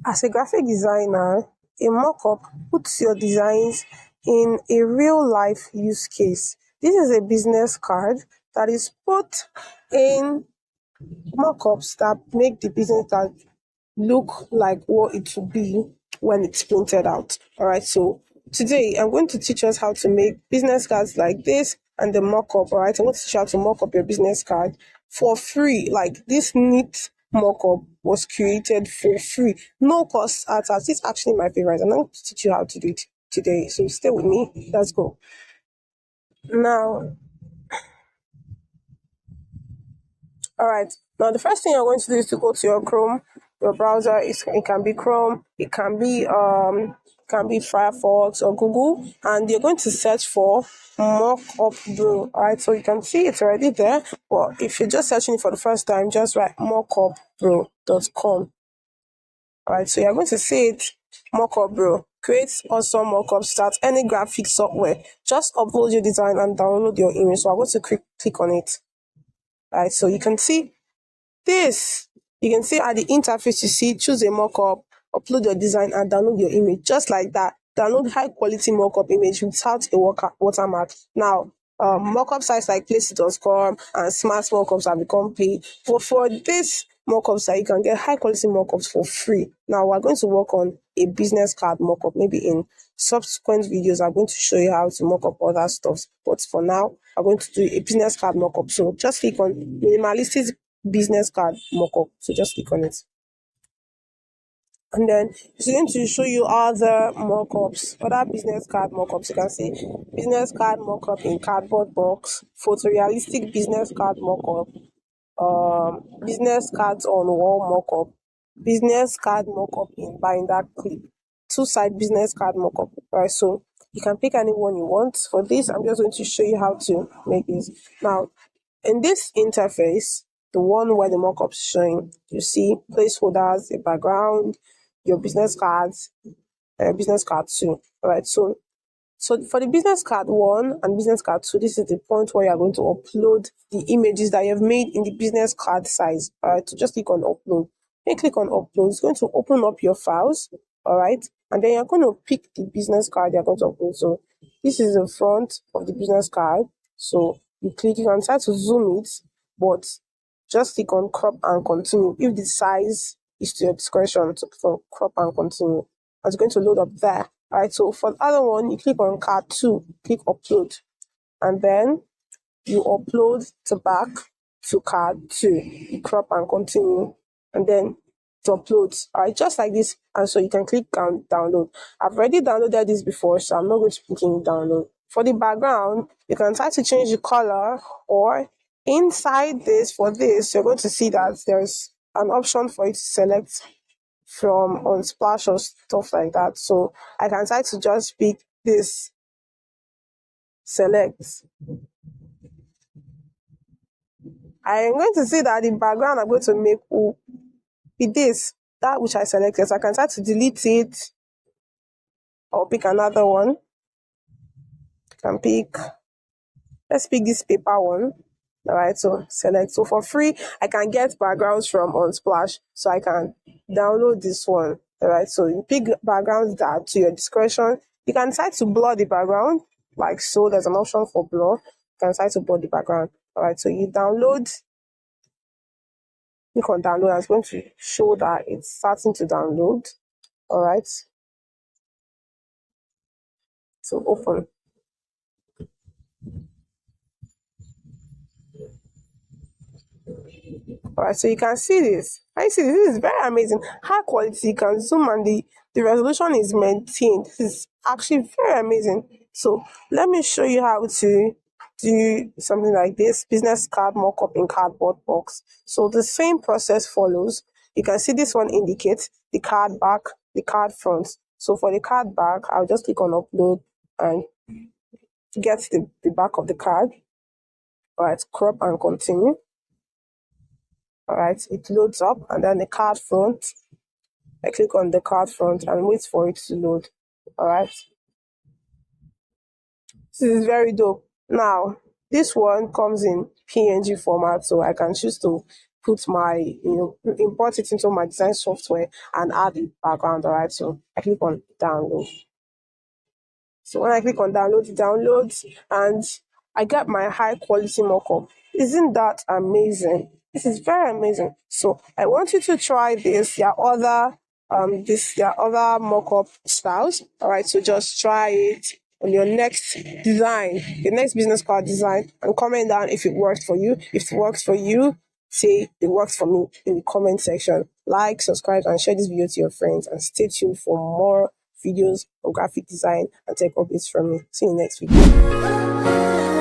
As a graphic designer, a mock-up puts your designs in a real-life use case. This is a business card that is put in mock-ups that make the business card look like what it will be when it's printed out. All right, so today I'm going to teach us how to make business cards like this and the mock-up. All right, I want to teach you how to mock up your business card for free. Like this neat mock-up was created for free, no cost attached. It's actually my favorite, and I'm going to teach you how to do it today. So stay with me. Let's go. Now, all right. Now, the first thing you're going to do is to go to your Chrome, your browser. It can be Chrome, it can be Firefox or Google, and you're going to search for Mockup Brew. All right. So you can see it's already there. But if you're just searching it for the first time, just write mockupbrew.com. All right. So you're going to see it, Mockup Brew. Create awesome mockups, start any graphic software. Just upload your design and download your image. So I'm going to click on it. All right. So you can see this. You can see at the interface, you see, choose a mockup, upload your design, and download your image. Just like that, download high quality mockup image without a watermark. Now, mockup sites like places.com and smart mockups have become paid. But for this mockup site, you can get high quality mockups for free. Now, we're going to work on a business card mockup. Maybe in subsequent videos, I'm going to show you how to mock up other stuff. But for now, I'm going to do a business card mockup. So just click on minimalistic business card mockup. So just click on it. And then it's going to show you other mockups, other business card mockups. You can see business card mockup in cardboard box, photorealistic business card mockup, business cards on wall mockup, business card mockup in binder clip, two-side business card mockup. Right, so you can pick any one you want. For this, I'm just going to show you how to make this. Now, in this interface, the one where the mockup is showing, you see placeholders, a background, your business cards, business card 2. All right, so for the business card 1 and business card 2, this is the point where you are going to upload the images that you have made in the business card size. All right, so just click on upload. When you click on upload, it's going to open up your files. All right, and then you're going to pick the business card you're going to upload. So this is the front of the business card. So you can try to zoom it, but just click on crop and continue. If the size is to your discretion, to crop and continue. It's going to load up there. All right, so for the other one, you click on card 2, click upload, and then you upload to back to card 2. You crop and continue, and then it uploads. All right, just like this. And so you can click on download. I've already downloaded this before, so I'm not going to click on download. For the background, you can try to change the color, or inside this, for this, you're going to see that there's an option for you to select from Unsplash or stuff like that. So I can try to just pick this, select. I'm going to see that the background I'm going to make will be this, that which I selected. So I can try to delete it or pick another one. Let's pick this paper one. All right, so select. So for free, I can get backgrounds from Unsplash, so I can download this one. All right, so you pick backgrounds that to your discretion. You can decide to blur the background, like so. There's an option for blur. You can decide to blur the background. All right, so you download. Click on download, and it's going to show that it's starting to download. All right, so open. All right, so you can see this. I see this is very amazing. High quality, you can zoom, and the resolution is maintained. This is actually very amazing. So let me show you how to do something like this. Business card mockup in cardboard box. So the same process follows. You can see this one indicates the card back, the card front. So for the card back, I'll just click on upload and get the back of the card. All right, crop and continue. All right, it loads up, and then the card front. I click on the card front and wait for it to load. All right, this is very dope. Now, this one comes in PNG format, so I can choose to put my, import it into my design software and add the background. All right. So I click on download. So when I click on download, it downloads and I get my high quality mockup. Isn't that amazing? This is very amazing. So I want you to try this. There are other mockup styles. All right, so just try it on your next design, your next business card design, and comment down if it works for you. If it works for you, say it works for me in the comment section. Like, subscribe, and share this video to your friends. And stay tuned for more videos on graphic design and tech updates from me. See you next video.